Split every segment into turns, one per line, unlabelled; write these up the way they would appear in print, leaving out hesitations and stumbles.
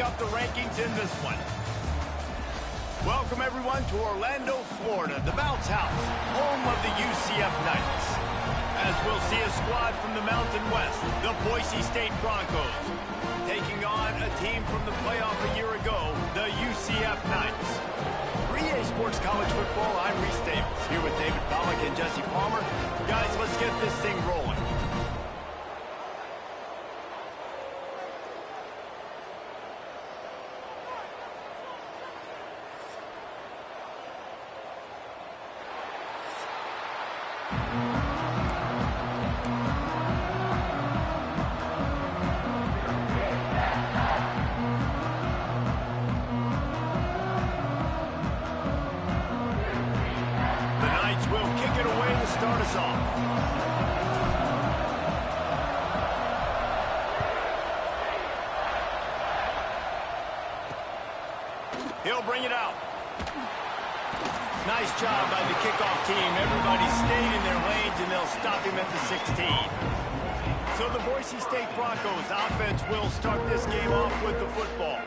shake up the rankings in this one. Welcome, everyone, to Orlando, Florida, the Bounce House, home of the UCF Knights. As we'll see a squad from the Mountain West, the Boise State Broncos, taking on a team from the playoff a year ago, the UCF Knights. For EA Sports College Football, I'm Reese Davis, here with David Pollack and Jesse Palmer. Guys, let's get this thing rolling. Start us off. He'll bring it out. Nice job by the kickoff team. Everybody stayed in their lanes, and they'll stop him at the 16. So the Boise State Broncos offense will start this game off with the football.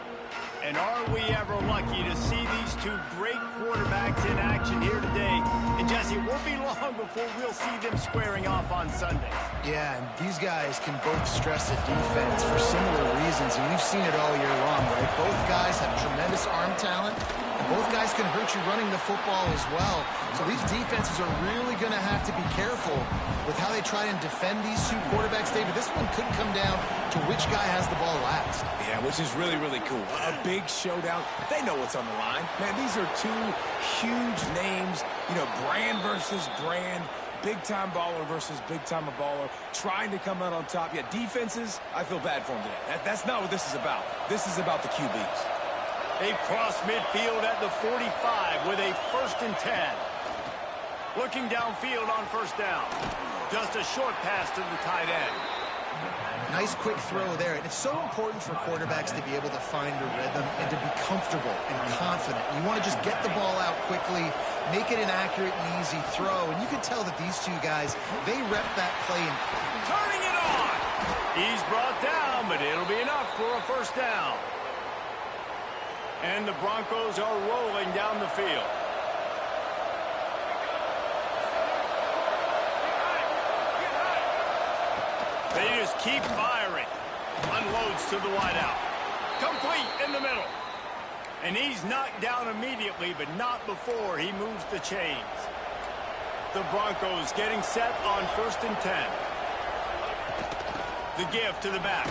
And are we ever lucky to see these two great quarterbacks in action here today? And Jesse, it won't be long before we'll see them squaring off on Sunday.
Yeah, and these guys can both stress the defense for similar reasons, and we've seen it all year long, right? Both guys have tremendous arm talent, and both guys can hurt you running the football as well. So these defenses are really going to have to be careful with how they try and defend these two quarterbacks. David, this one could come down to which guy has the ball last.
Yeah, which is really, really cool. A big showdown. They know what's on the line. Man, these are two huge names, you know, brand versus brand, big-time baller versus big-time baller, trying to come out on top. Yeah, defenses, I feel bad for them today. That's not what this is about. This is about the QBs.
They cross midfield at the 45 with a 1st and 10. Looking downfield on 1st down. Just a short pass to the tight end.
Nice quick throw there. And it's so important for quarterbacks to be able to find a rhythm and to be comfortable and confident. You want to just get the ball out quickly, make it an accurate and easy throw. And you can tell that these two guys, they rep that play.
Turning it on. He's brought down, but it'll be enough for a 1st down. And the Broncos are rolling down the field. They just keep firing. Unloads to the wideout. Complete in the middle. And he's knocked down immediately, but not before he moves the chains. The Broncos getting set on 1st and 10. The give to the back.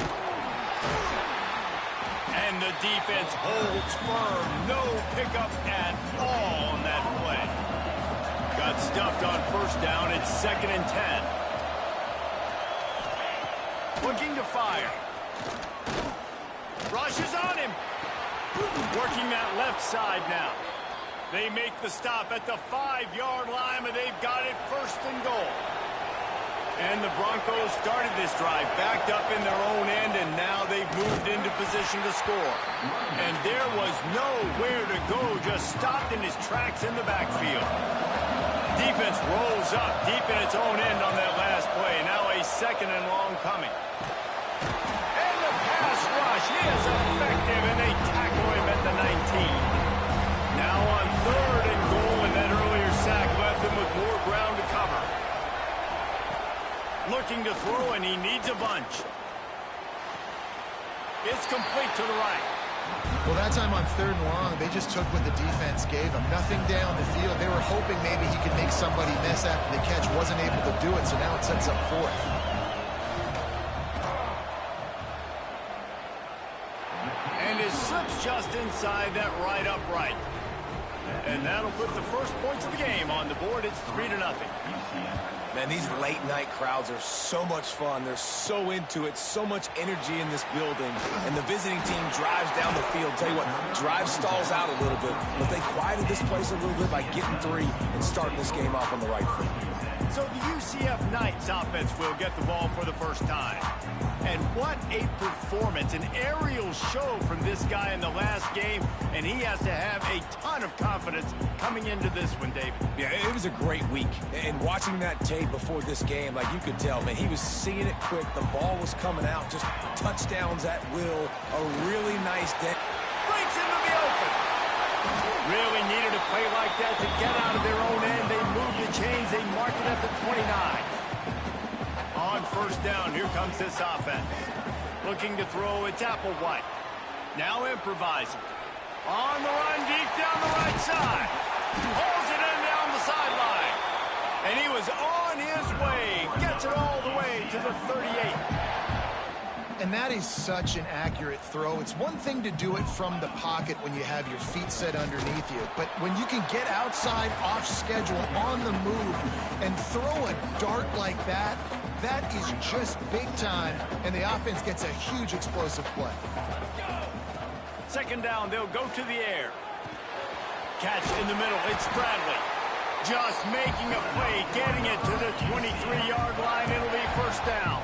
And the defense holds firm. No pickup at all on that play. Got stuffed on 1st down. It's 2nd and 10. Looking to fire. Rushes on him. Working that left side now. They make the stop at the 5-yard line, but they've got it 1st and goal. And the Broncos started this drive backed up in their own end, and now they've moved into position to score. And there was nowhere to go, just stopped in his tracks in the backfield. Defense rolls up deep in its own end on that last play. Now a 2nd and long coming. And the pass rush is effective, and they tackle him at the 19. Now on 3rd and goal, and that earlier sack left them with more ground to cover. Looking to throw, and he needs a bunch. It's complete to the right.
Well, that time on 3rd and long, they just took what the defense gave them. Nothing down the field. They were hoping maybe he could make somebody miss after the catch. Wasn't able to do it, so now it sets up 4th.
And it slips just inside that right upright. And that'll put the first points of the game on the board. It's 3-0.
Man, these late-night crowds are so much fun. They're so into it, so much energy in this building. And the visiting team drives down the field. Tell you what, drive stalls out a little bit, but they quieted this place a little bit by getting 3 and starting this game off on the right foot.
So the UCF Knights offense will get the ball for the first time. And what a performance, an aerial show from this guy in the last game, and he has to have a ton of confidence coming into this one, David.
Yeah, it was a great week. And watching that tape before this game, like you could tell, man, he was seeing it quick. The ball was coming out, just touchdowns at will. A really nice day.
Breaks into the open. Really needed a play like that to get out of their own end. They moved the chains. They mark it at the 29. On first down, here comes this offense. Looking to throw, it's Applewhite. Now improvising. On the run, deep down the right side. Pulls it in down the sideline. And he was on his way. Gets it all the way to the 38.
And that is such an accurate throw. It's one thing to do it from the pocket when you have your feet set underneath you, but when you can get outside, off schedule, on the move, and throw a dart like that, that is just big time, and the offense gets a huge explosive play.
Second down, they'll go to the air. Catch in the middle, it's Bradley. Just making a play, getting it to the 23-yard line. It'll be first down.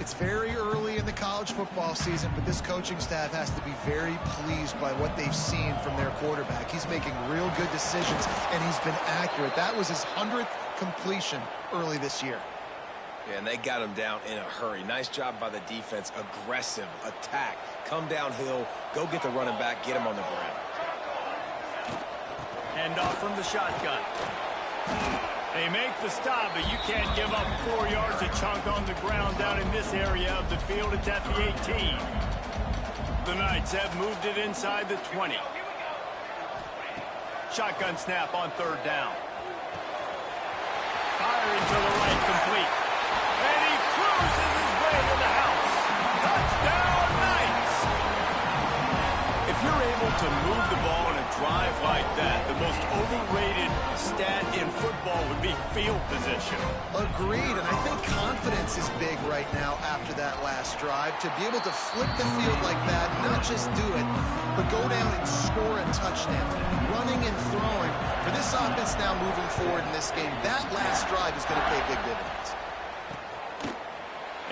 It's very early in the college football season, but this coaching staff has to be very pleased by what they've seen from their quarterback. He's making real good decisions, and he's been accurate. That was his 100th completion early this year.
Yeah, and they got him down in a hurry. Nice job by the defense. Aggressive attack. Come downhill, go get the running back, get him on the ground.
Hand off from the shotgun. They make the stop, but you can't give up 4 yards a chunk on the ground down in this area of the field. It's at the 18. The Knights have moved it inside the 20. Shotgun snap on third down. Firing to the right, complete. And he cruises his way to the house. Touchdown, Knights! If you're able to move the ball in a drive like that, the most overrated stat in football would be field position.
Agreed, and I think confidence is big right now after that last drive. To be able to flip the field like that, not just do it, but go down and score a touchdown. Running and throwing. For this offense now moving forward in this game, that last drive is going to pay big dividends.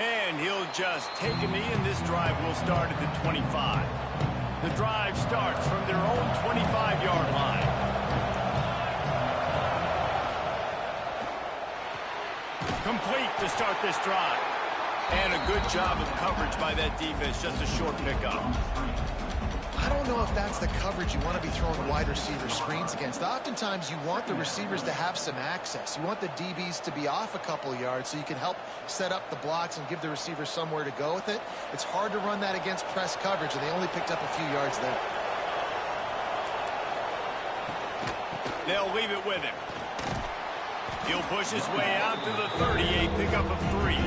And he'll just take a knee, and this drive will start at the 25. The drive starts from their own 25-yard line. Complete to start this drive. And a good job of coverage by that defense, just a short pickup.
I don't know if that's the coverage you want to be throwing wide receiver screens against. Oftentimes, you want the receivers to have some access. You want the DBs to be off a couple yards so you can help set up the blocks and give the receivers somewhere to go with it. It's hard to run that against press coverage, and they only picked up a few yards there.
They'll leave it with him. He'll push his way out to the 38, pickup of 3.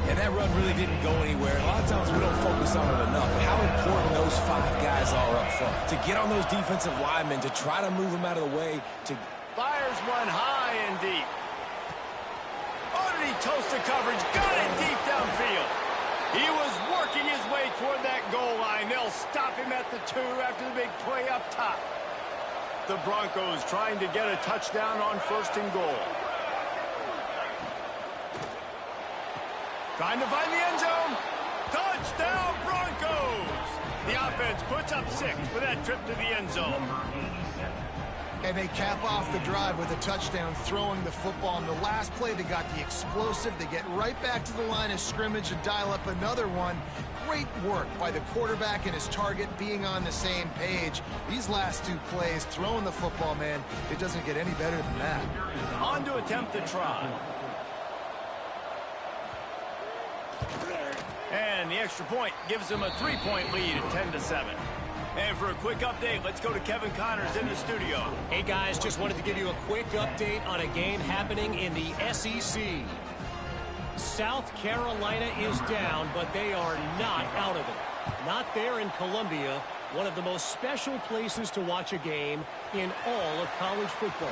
And that run really didn't go anywhere. A lot of times we don't focus on it enough. How important those 5 guys are up front. To get on those defensive linemen, to try to move them out of the way.
Fires one high and deep. Oh, did he toast the coverage? Got it deep downfield. He was working his way toward that goal line. They'll stop him at the 2 after the big play up top. The Broncos trying to get a touchdown on first and goal. Trying to find the end zone. Touchdown, Broncos! The offense puts up 6 for that trip to the end zone.
And they cap off the drive with a touchdown, throwing the football. In the last play, they got the explosive. They get right back to the line of scrimmage and dial up another one. Great work by the quarterback and his target being on the same page. These last 2 plays, throwing the football, man, it doesn't get any better than that.
On to attempt the try. And the extra point gives them a 3-point lead at 10-7. And for a quick update, let's go to Kevin Connors in the studio.
Hey, guys, just wanted to give you a quick update on a game happening in the SEC. South Carolina is down, but they are not out of it. Not there in Columbia, one of the most special places to watch a game in all of college football.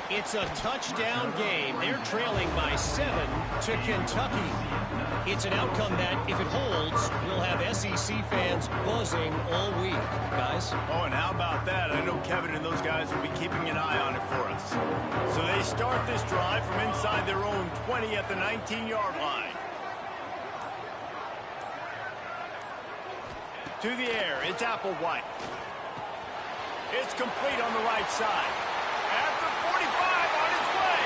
It's a touchdown game. They're trailing by 7 to Kentucky. It's an outcome that, if it holds, will have SEC SEC fans buzzing all week, guys.
Oh, and how about that? I know Kevin and those guys will be keeping an eye on it for us. So they start this drive from inside their own 20 at the 19-yard line. To the air, it's Applewhite. It's complete on the right side. At the 45, on its way.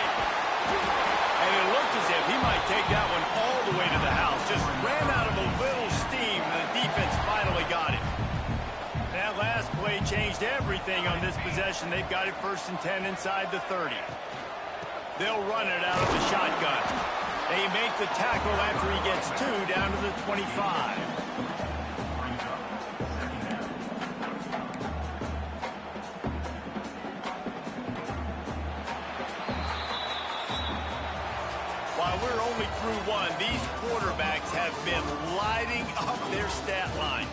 And it looked as if he might take that one all the way to the house. Just ran out of a little steam, and the defense finally got it. That last play changed everything on this possession. They've got it 1st and 10 inside the 30. They'll run it out of the shotgun. They make the tackle after he gets 2 down to the 25. While we're only through 1, these quarterbacks have been lighting up their stat lines.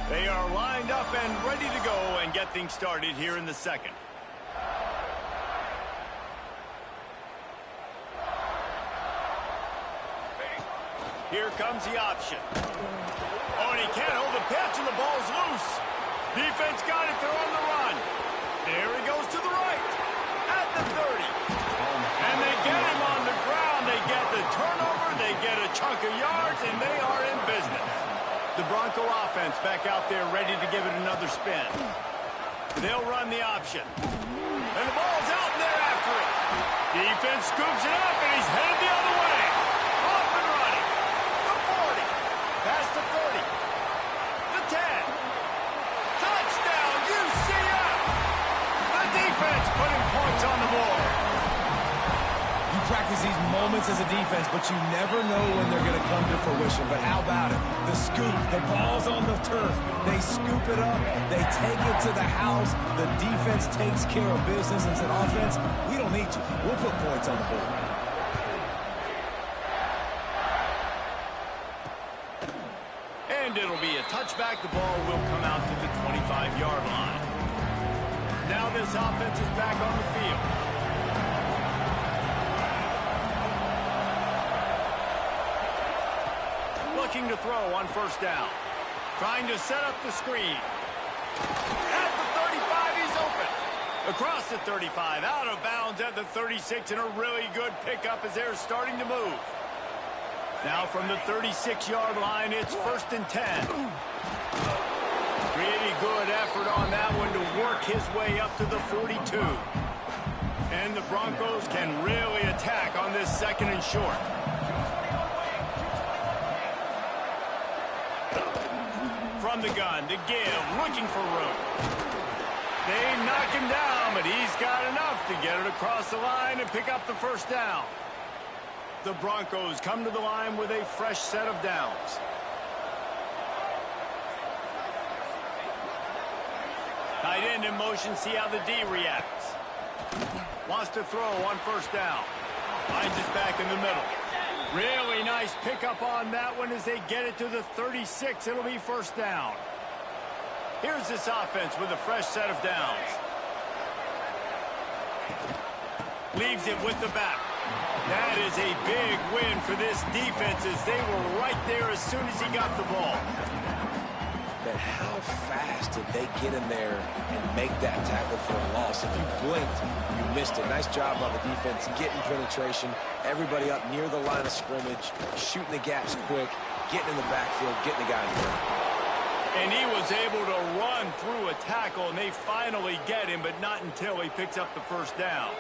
They are lined up and ready to go and get things started here in the second. Here comes the option. Oh, and he can't hold the pitch, and the ball's loose. Defense got it. They're on the run. There he goes to the right. At the 30. And they get him on the ground. They get the turnover. They get a chunk of yards, and they are in business. The Bronco offense back out there ready to give it another spin. They'll run the option. And the ball's out, and they're after it. Defense scoops it up, and he's headed the other way. Off and running. The 40. Past the 30. The 10. Touchdown, UCF. The defense putting points on the board.
You practice these moments as a defense, but you never know when they're going to come to fruition. But how about it? The scoop, the ball's on the turf. They scoop it up. They take it to the house. The defense takes care of business and said, offense, we don't need you. We'll put points on the board.
And it'll be a touchback. The ball will come out to the 25-yard line. Now this offense is back on the field. Looking to throw on 1st down. Trying to set up the screen. At the 35, he's open. Across the 35, out of bounds at the 36, and a really good pickup as they're starting to move. Now from the 36-yard line, it's 1st and 10. Really good effort on that one to work his way up to the 42. And the Broncos can really attack on this 2nd and short. From the gun to give, looking for room. They knock him down, but he's got enough to get it across the line and pick up the 1st down. The Broncos come to the line with a fresh set of downs. Tight end in motion, see how the D reacts. Wants to throw on 1st down. Finds his back in the middle. Really nice pickup on that one as they get it to the 36. It'll be 1st down. Here's this offense with a fresh set of downs. Leaves it with the back. That is a big win for this defense as they were right there as soon as he got the ball.
But how fast did they get in there and make that tackle for a loss? If you blinked, you missed it. Nice job by the defense getting penetration. Everybody up near the line of scrimmage, shooting the gaps quick, getting in the backfield, getting the guy in there.
And he was able to run through a tackle, and they finally get him, but not until he picks up the 1st down.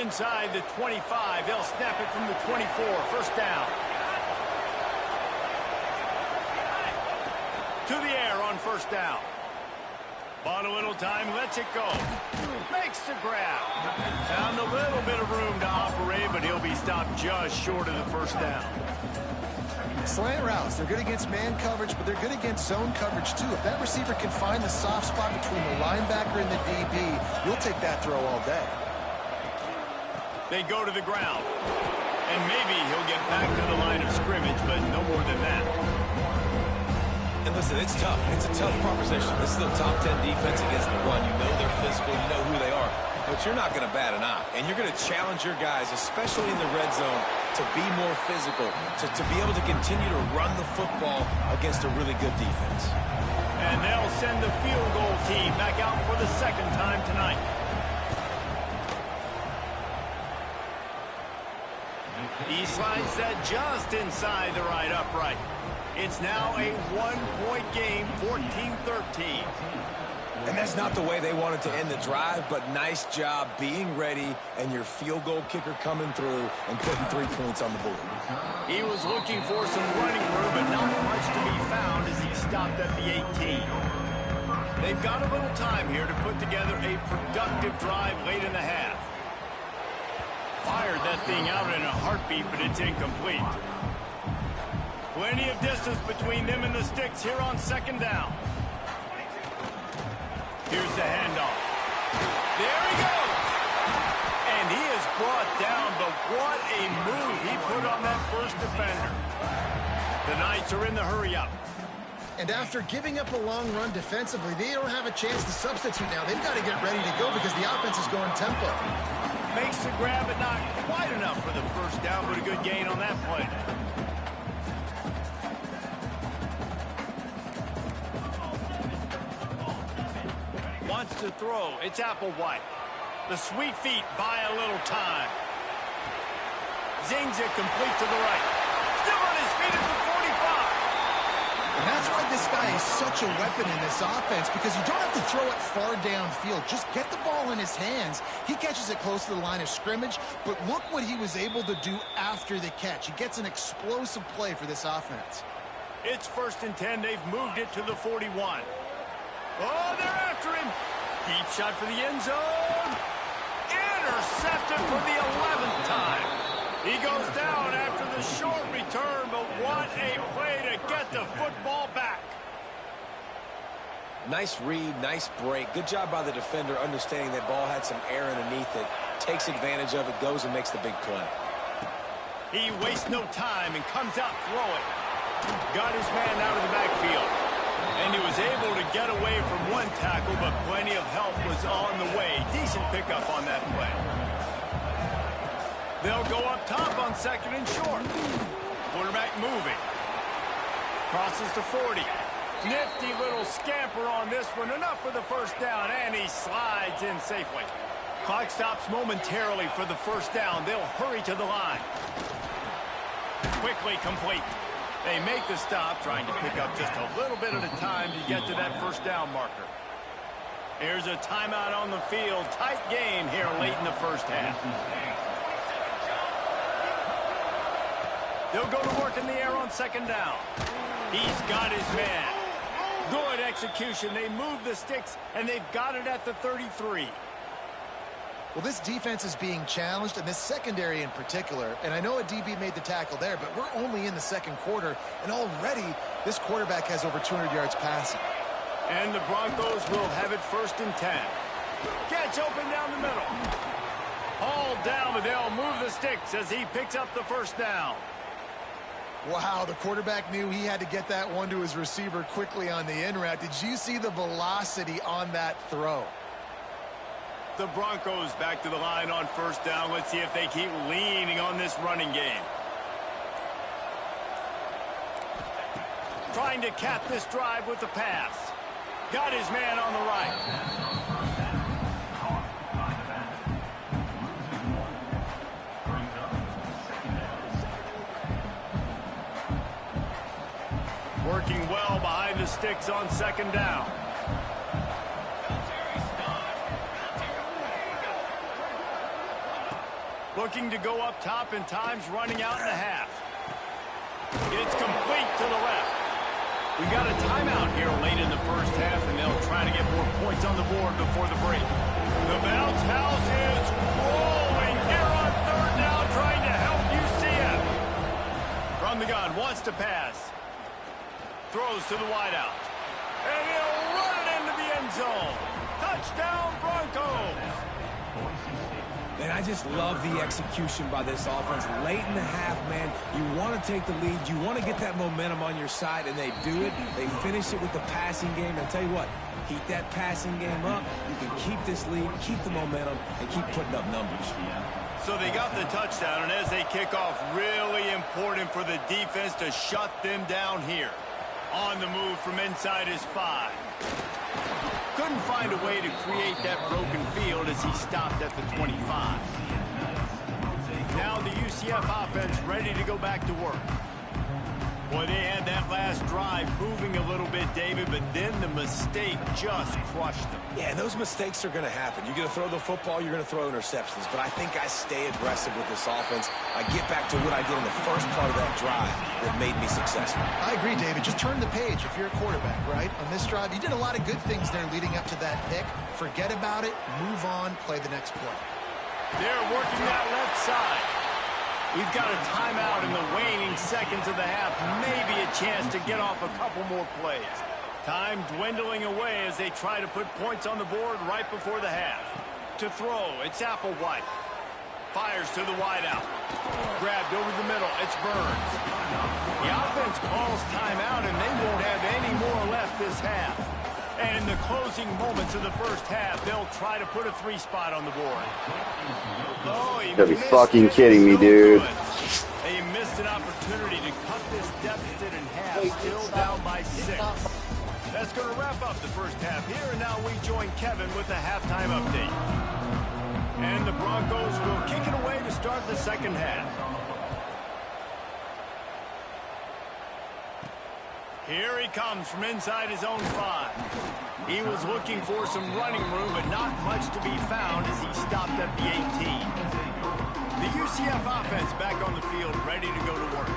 Inside the 25, they'll snap it from the 24, 1st down. To the air on 1st down. Bought a little time, lets it go. Makes the grab. Found a little bit of room to operate, but he'll be stopped just short of the 1st down.
Slant routes, they're good against man coverage, but they're good against zone coverage too. If that receiver can find the soft spot between the linebacker and the DB, you'll take that throw all day.
They go to the ground. And maybe he'll get back to the line of scrimmage, but no more than that.
And listen, it's tough. It's a tough proposition. This is the top 10 defense against the run. You know they're physical. You know who they are. but you're not going to bat an eye. And you're going to challenge your guys, especially in the red zone, to be more physical, to be able to continue to run the football against a really good defense.
And they'll send the field goal team back out for the second time tonight. He slides that just inside the right upright. It's now a one-point game, 14-13.
And that's not the way they wanted to end the drive, but nice job being ready and your field goal kicker coming through and putting 3 points on the board.
He was looking for some running room, but not much to be found as he stopped at the 18. They've got a little time here to put together a productive drive late in the half. Fired that thing out in a heartbeat, but it's incomplete. Plenty of distance between them and the sticks here on second down. Here's the handoff. There he goes. And he is brought down, but what a move he put on that first defender. The Knights are in the hurry-up.
And after giving up a long run defensively, they don't have a chance to substitute now. They've got to get ready to go because the offense is going tempo.
Makes the grab, but not quite enough for the first down, but a good gain on that play. Wants to throw. It's Applewhite. The sweet feet buy a little time. Zings it complete to the right. Still on his feet at the 45.
And that's why this guy is such a weapon in this offense, because you don't have to throw it far downfield. Just get the ball in his hands. He catches it close to the line of scrimmage, but look what he was able to do after the catch. He gets an explosive play for this offense.
It's 1st and 10. They've moved it to the 41. Oh, they're after him. Deep shot for the end zone. Intercepted for the 11th time. He goes down after the short return, but what a play to get the football back.
Nice read, nice break. Good job by the defender understanding that ball had some air underneath it. Takes advantage of it, goes and makes the big play.
He wastes no time and comes out throwing. Got his man out of the backfield. And he was able to get away from one tackle, but plenty of help was on the way. Decent pickup on that play. They'll go up top on 2nd and short. Quarterback moving. Crosses to 40. Nifty little scamper on this one. Enough for the first down, and he slides in safely. Clock stops momentarily for the first down. They'll hurry to the line. Quickly complete. They make the stop, trying to pick up just a little bit at a time to get to that first down marker. Here's a timeout on the field. Tight game here late in the first half. They'll go to work in the air on 2nd down. He's got his man. Good execution. They move the sticks, and they've got it at the 33.
Well, this defense is being challenged, and this secondary in particular. And I know a DB made the tackle there, but we're only in the second quarter, and already this quarterback has over 200 yards passing.
And the Broncos will have it 1st and 10. Catch open down the middle. All down, but they'll move the sticks as he picks up the first down.
Wow, the quarterback knew he had to get that one to his receiver quickly on the in route. Did you see the velocity on that throw?
The Broncos back to the line on 1st down. Let's see if they keep leaning on this running game. Trying to cap this drive with the pass. Got his man on the right. Working well behind the sticks on 2nd down. Looking to go up top, and time's running out in the half. It's complete to the left. We got a timeout here late in the first half, and they'll try to get more points on the board before the break. The bounce house is rolling here on 3rd down, trying to help UCF. From the gun, wants to pass. Throws to the wideout. And he'll run it into the end zone. Touchdown, Broncos.
And I just love the execution by this offense. Late in the half, man, you want to take the lead. You want to get that momentum on your side, and they do it. They finish it with the passing game. And I'll tell you what, Heat that passing game up. You can keep this lead, keep the momentum, and keep putting up numbers.
So they got the touchdown, and as they kick off, really important for the defense to shut them down here. On the move from inside his 5. Couldn't find a way to create that broken field as he stopped at the 25. Now the UCF offense ready to go back to work. Boy, they had that last drive moving a little bit, David, but then the mistake just crushed them.
Yeah, those mistakes are going to happen. You're going to throw the football, you're going to throw interceptions. But I think I stay aggressive with this offense. I get back to what I did in the first part of that drive that made me successful.
I agree, David. Just turn the page if you're a quarterback, right? On this drive, you did a lot of good things there leading up to that pick. Forget about it, move on, play the next play.
They're working that left side. We've got a timeout in the waning seconds of the half. Maybe a chance to get off a couple more plays. Time dwindling away as they try to put points on the board right before the half. To throw, it's Applewhite. Fires to the wideout. Grabbed over the middle, it's Burns. The offense calls timeout, and they won't have any more left this half. And in the closing moments of the first half, they'll try to put a 3 spot on the board. Oh, you gotta be fucking kidding me, dude. They missed an opportunity to cut this deficit in half, still down by 6. That's going to wrap up the first half here, and now we join Kevin with the halftime update. And the Broncos will kick it away to start the second half. Here he comes from inside his own 5. He was looking for some running room, but not much to be found as he stopped at the 18. The UCF offense back on the field, ready to go to work.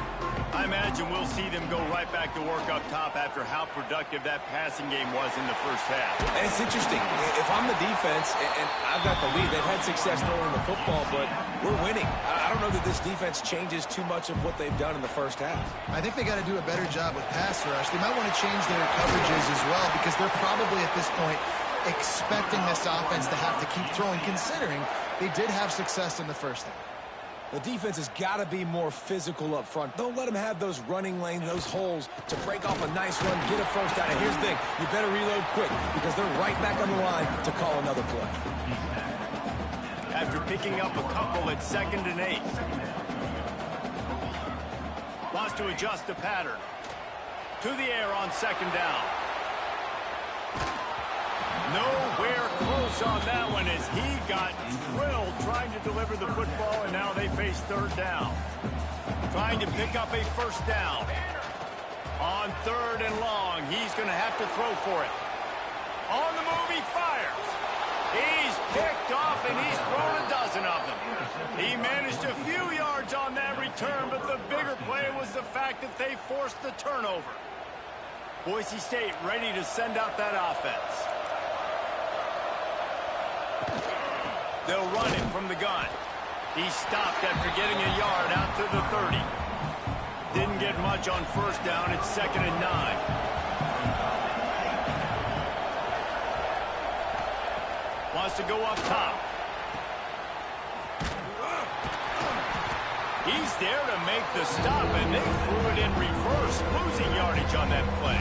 I imagine we'll see them go right back to work up top after how productive that passing game was in the first half.
And it's interesting. If I'm the defense and I've got the lead, they've had success throwing the football, but we're winning. I don't know that this defense changes too much of what they've done in the first half.
I think they got to do a better job with pass rush. They might want to change their coverages as well because they're probably at this point expecting this offense to have to keep throwing, considering they did have success in the first half.
The defense has got to be more physical up front. Don't let them have those running lanes, those holes to break off a nice run, get a first down. And here's the thing, you better reload quick because they're right back on the line to call another play.
After picking up a couple at 2nd and 8. Wants to adjust the pattern. To the air on 2nd down. Nowhere close on that one as he got drilled trying to deliver the football, and now they face 3rd down. Trying to pick up a first down. On 3rd and long, he's going to have to throw for it. On the move, he fires. He's picked off, and he's thrown a dozen of them. He managed a few yards on that return, but the bigger play was the fact that they forced the turnover. Boise State ready to send out that offense. They'll run it from the gun. He stopped after getting a yard out to the 30. Didn't get much on first down. It's 2nd and 9. Wants to go up top. He's there to make the stop, and they threw it in reverse, losing yardage on that play.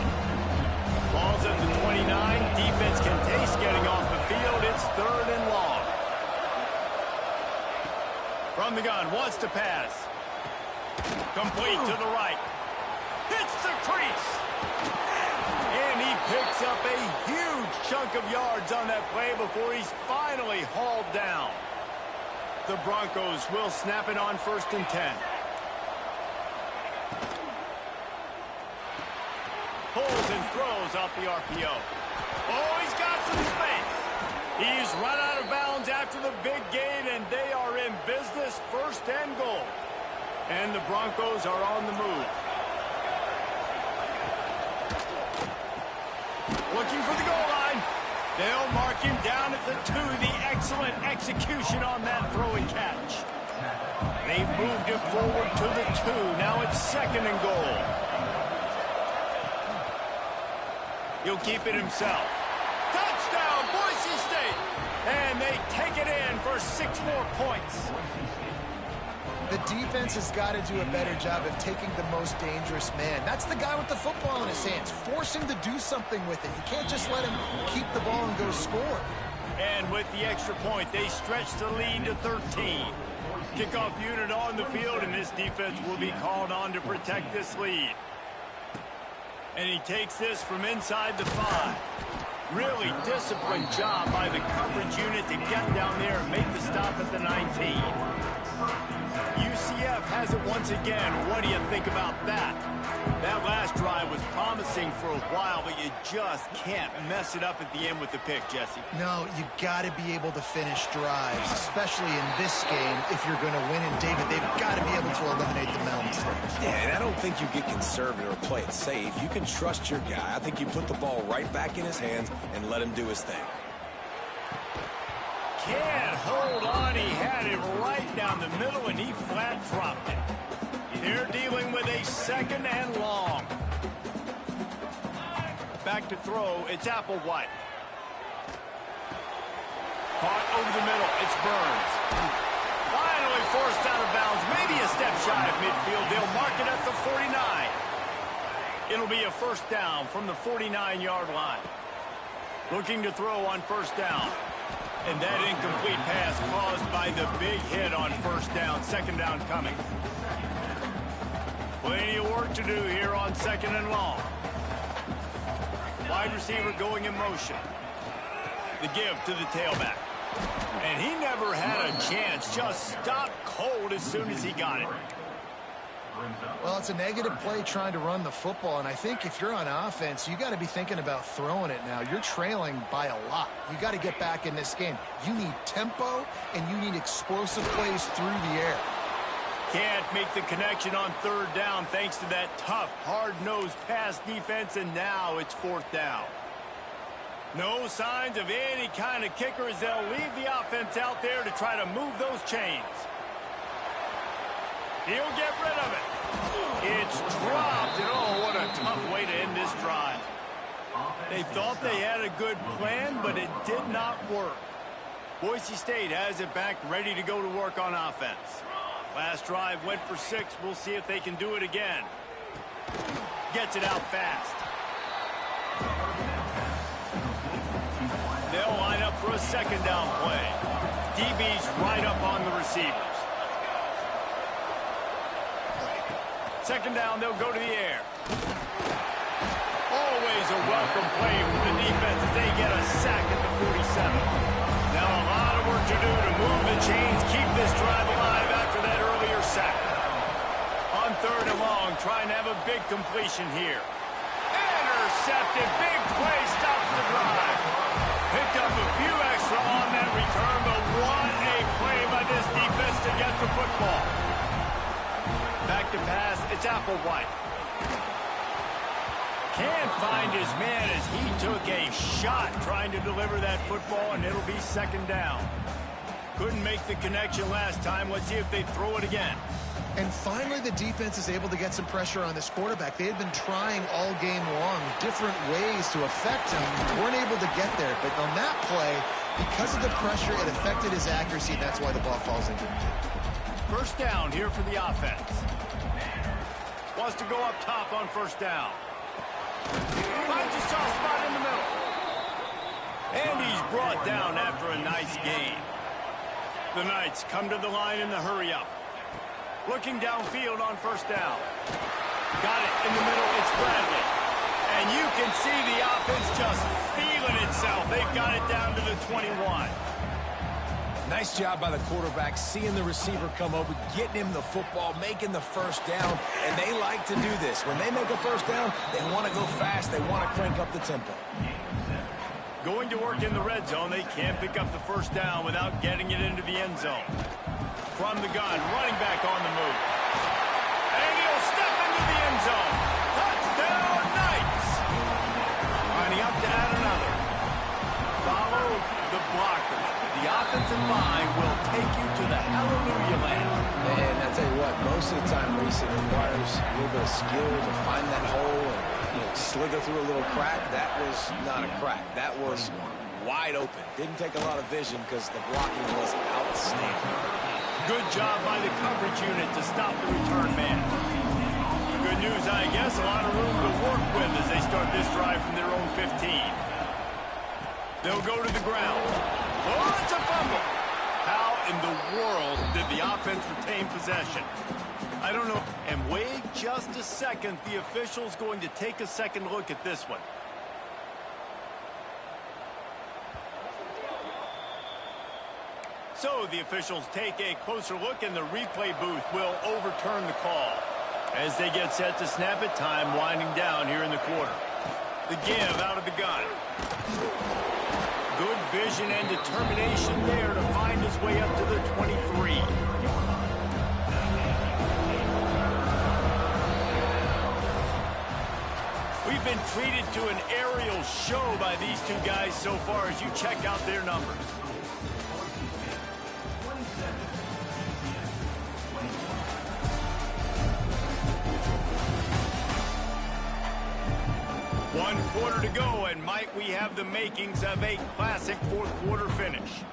Ball's at the 29. Defense can taste getting off the field. It's 3rd and long. From the gun, wants to pass. Complete to the right. Hits the crease. And he picks up a huge chunk of yards on that play before he's finally hauled down. The Broncos will snap it on 1st and 10. Pulls and throws off the RPO. Oh, he's got some space. He's run out of bounds after the big gain, and they are in business, 1st and goal. And the Broncos are on the move. Looking for the goal line. They'll mark him down at the 2. The excellent execution on that throw and catch. They've moved it forward to the 2. Now it's 2nd and goal. He'll keep it himself. Touchdown, Boise State. And they take it in for 6 more points.
The defense has got to do a better job of taking the most dangerous man. That's the guy with the football in his hands. Force him to do something with it. You can't just let him keep the ball and go score.
And with the extra point, they stretch the lead to 13. Kickoff unit on the field, and this defense will be called on to protect this lead. And he takes this from inside the 5. Really disciplined job by the coverage unit to get down there and make the stop at the 19. UCF has it once again. What do you think about that? That last drive was promising for a while, but you just can't mess it up at the end with the pick, Jesse.
No, you got to be able to finish drives, especially in this game. If you're going to win, and David, they've got to be able to eliminate the mental mistakes.
Yeah, and I don't think you get conservative or play it safe. You can trust your guy. I think you put the ball right back in his hands and let him do his thing.
Can't hold on. He had it right down the middle, and he flat dropped it. They're dealing with a 2nd and long. Back to throw. It's Applewhite. Caught over the middle. It's Burns. Finally forced out of bounds. Maybe a step shy of midfield. They'll mark it at the 49. It'll be a first down from the 49-yard line. Looking to throw on first down. And that incomplete pass caused by the big hit on first down. 2nd down coming. Plenty of work to do here on 2nd and long. Wide receiver going in motion. The give to the tailback. And he never had a chance. Just stopped cold as soon as he got it.
Well, it's a negative play trying to run the football, and I think if you're on offense, you got to be thinking about throwing it now. You're trailing by a lot. You got to get back in this game. You need tempo, and you need explosive plays through the air.
Can't make the connection on 3rd down thanks to that tough, hard-nosed pass defense, and now it's 4th down. No signs of any kind of kicker as they'll leave the offense out there to try to move those chains. He'll get rid of it. It's dropped, and oh, what a tough way to end this drive. They thought they had a good plan, but it did not work. Boise State has it back, ready to go to work on offense. Last drive went for 6. We'll see if they can do it again. Gets it out fast. They'll line up for a 2nd down play. DB's right up on the receivers. 2nd down, they'll go to the air. Always a welcome play for the defense as they get a sack at the 47. Now a lot of work to do to move the chains, keep this drive alive after that earlier sack. On 3rd and long, trying to have a big completion here. Intercepted, big play, stops the drive. Picked up a few extra on that return, but what a play by this defense to get the football. Back to pass, it's Applewhite. Can't find his man as he took a shot trying to deliver that football, and it'll be 2nd down. Couldn't make the connection last time. Let's see if they throw it again.
And finally, the defense is able to get some pressure on this quarterback. They had been trying all game long different ways to affect him. Weren't able to get there. But on that play, because of the pressure, it affected his accuracy, and that's why the ball falls into him.
First down here for the offense. Wants to go up top on first down. Finds a soft spot in the middle. And he's brought down after a nice gain. The Knights come to the line in the hurry-up. Looking downfield on first down. Got it in the middle. It's Bradley. And you can see the offense just feeling itself. They've got it down to the 21.
Nice job by the quarterback, seeing the receiver come over, getting him the football, making the first down, and they like to do this. When they make a first down, they want to go fast. They want to crank up the tempo.
Going to work in the red zone. They can't pick up the first down without getting it into the end zone. From the gun, running back on the move. And he'll step into the end zone. Touchdown, Knights! Lining up to add another. Follow the blockers. The offensive line will take you to the hallelujah land.
And I tell you what, most of the time, Reese, it requires a little bit of skill to find that hole and slither through a little crack. That was not a crack. That was wide open. Didn't take a lot of vision because the blocking was outstanding.
Good job by the coverage unit to stop the return man. Good news, I guess, a lot of room to work with as they start this drive from their own 15. They'll go to the ground. Oh, it's a fumble. How in the world did the offense retain possession? I don't know. And wait just a second. The official's going to take a second look at this one. So the officials take a closer look, and the replay booth will overturn the call. As they get set to snap it, time winding down here in the quarter. The give out of the gun. Good vision and determination there to find his way up to the 23. We've been treated to an aerial show by these two guys so far as you check out their numbers. One quarter to go, and might we have the makings of a classic fourth quarter finish.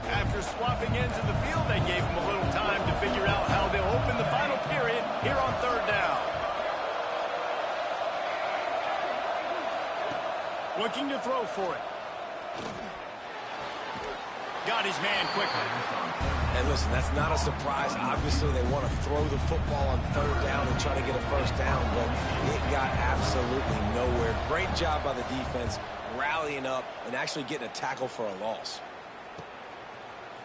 After swapping ends of the field, they gave them a little time to figure out how they'll open the final period here on third down. Looking to throw for it. Got his man quickly.
And listen, that's not a surprise. Obviously, they want to throw the football on third down and try to get a first down, but it got absolutely nowhere. Great job by the defense rallying up and actually getting a tackle for a loss.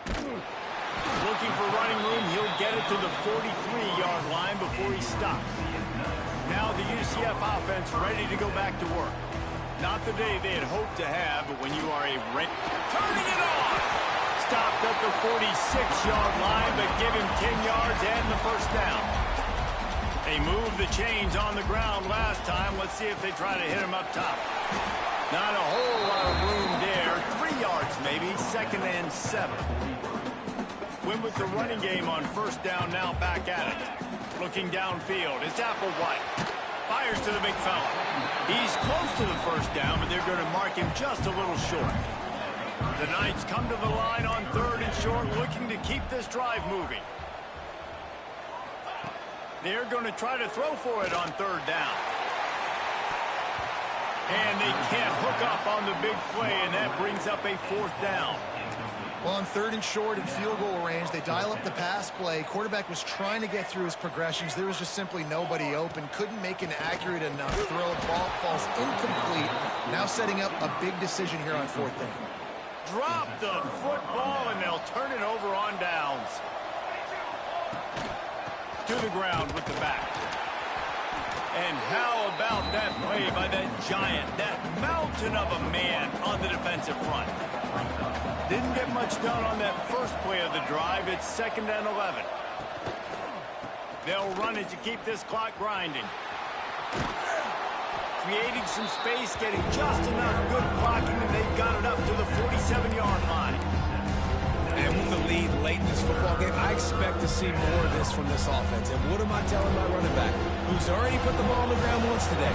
Looking for running room, he'll get it to the 43-yard line before he stops. Now the UCF offense ready to go back to work. Not the day they had hoped to have, but when you are turning it on! Stopped at the 46-yard line, but give him 10 yards and the first down. They moved the chains on the ground last time. Let's see if they try to hit him up top. Not a whole lot of room there. 3 yards maybe, 2nd and 7. Went with the running game on first down, now back at it. Looking downfield, it's Applewhite. Fires to the big fella. He's close to the first down, but they're going to mark him just a little short. The Knights come to the line on third and short, looking to keep this drive moving. They're going to try to throw for it on third down. And they can't hook up on the big play, and that brings up a fourth down.
Well, on third and short and field goal range, they dial up the pass play. Quarterback was trying to get through his progressions. There was just simply nobody open. Couldn't make an accurate enough throw. Ball falls incomplete. Now setting up a big decision here on fourth down.
Drop the football, and they'll turn it over on downs. To the ground with the back. And how about that play by that giant, that mountain of a man on the defensive front? Didn't get much done on that first play of the drive. It's 2nd and 11. They'll run it to keep this clock grinding. Creating some space, getting just enough good blocking, and they've got it up to the 47-yard line.
And with the lead late in this football game, I expect to see more of this from this offense. And what am I telling my running back, who's already put the ball on the ground once today?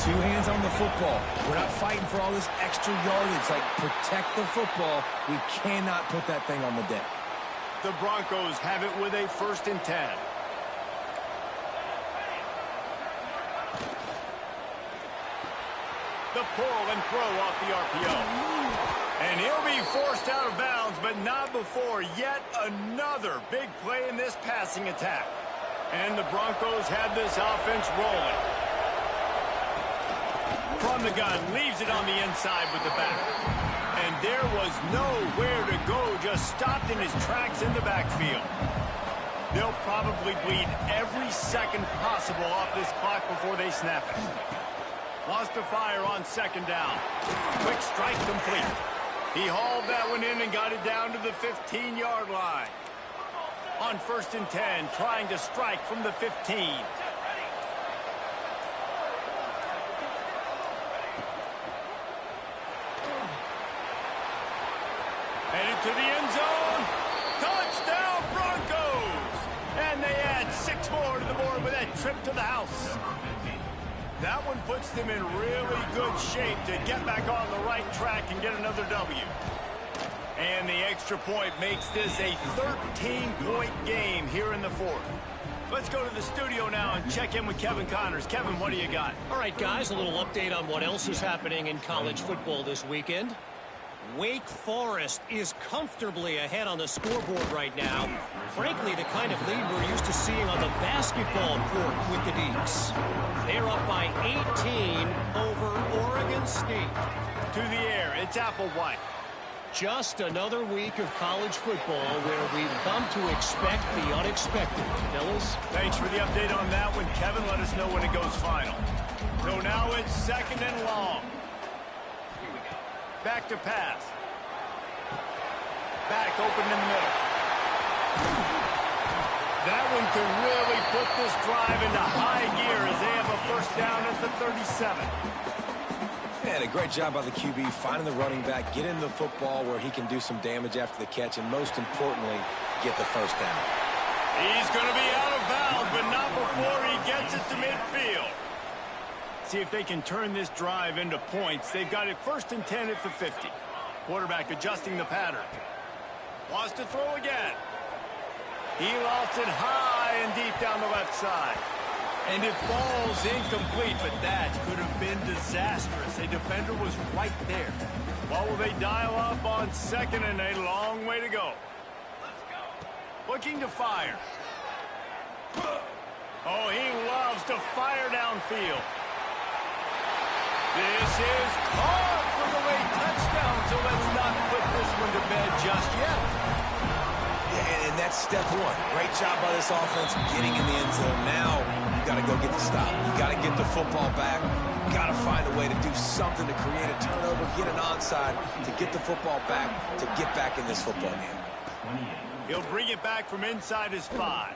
2 hands on the football. We're not fighting for all this extra yardage. Like, protect the football. We cannot put that thing on the deck.
The Broncos have it with a 1st and 10. The pull and throw off the RPO. And he'll be forced out of bounds, but not before yet another big play in this passing attack. And the Broncos have this offense rolling. From the gun, leaves it on the inside with the back. And there was nowhere to go, just stopped in his tracks in the backfield. They'll probably bleed every second possible off this clock before they snap it. Lost to fire on 2nd down. Quick strike complete. He hauled that one in and got it down to the 15-yard line. On 1st and 10, trying to strike from the 15. Headed to the end zone. Touchdown, Broncos! And they add 6 more to the board with that trip to the house. That one puts them in really good shape to get back on the right track and get another W. And the extra point makes this a 13-point game here in the fourth. Let's go to the studio now and check in with Kevin Connors. Kevin, what do you got?
All right, guys, a little update on what else is happening in college football this weekend. Wake Forest is comfortably ahead on the scoreboard right now. Frankly, the kind of lead we're used to seeing on the basketball court with the Deacs. They're up by 18 over Oregon State.
To the air, it's Applewhite.
Just another week of college football where we've come to expect the unexpected. Fellas?
Thanks for the update on that one, Kevin. Let us know when it goes final. So now it's 2nd and long. Back to pass. Back open in the middle. That one could really put this drive into high gear as they have a first down at the 37.
And a great job by the QB finding the running back, getting the football where he can do some damage after the catch, and most importantly, get the first down.
He's going to be out of bounds, but not before he gets it to midfield. See if they can turn this drive into points. They've got it 1st and 10 at the 50. Quarterback adjusting the pattern. Wants to throw again. He lost it high and deep down the left side. And it falls incomplete, but that could have been disastrous. A defender was right there. What will they dial up on 2nd and a long way to go? Looking to fire. Oh, he loves to fire downfield. This is caught for the late touchdown, so let's not put this one to bed just yet.
Yeah, and that's step one. Great job by this offense getting in the end zone. Now you got to go get the stop. You got to get the football back. You got to find a way to do something to create a turnover, get an onside, to get the football back, to get back in this football game.
He'll bring it back from inside his 5.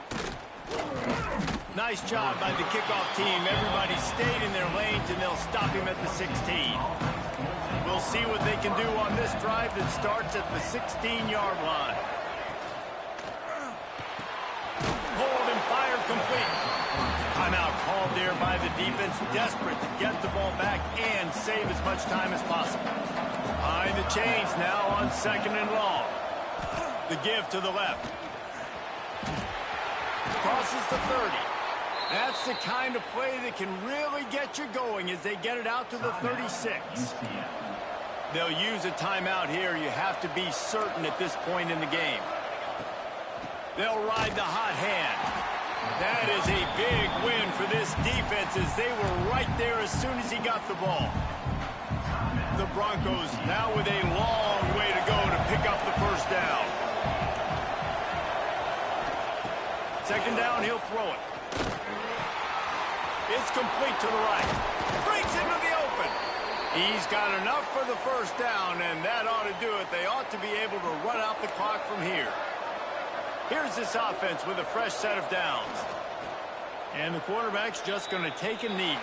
Nice job by the kickoff team. Everybody stayed in their lanes, and they'll stop him at the 16. We'll see what they can do on this drive that starts at the 16-yard line. Hold and fire complete. Timeout called there by the defense, desperate to get the ball back and save as much time as possible. Behind the chains now on 2nd and long. The give to the left. Crosses the 30. That's the kind of play that can really get you going as they get it out to the 36. They'll use a timeout here. You have to be certain at this point in the game. They'll ride the hot hand. That is a big win for this defense as they were right there as soon as he got the ball. The Broncos now with a long way to go to pick up the first down. 2nd down, he'll throw it. It's complete to the right. Breaks into the open. He's got enough for the first down, and that ought to do it. They ought to be able to run out the clock from here. Here's this offense with a fresh set of downs. And the quarterback's just going to take a knee.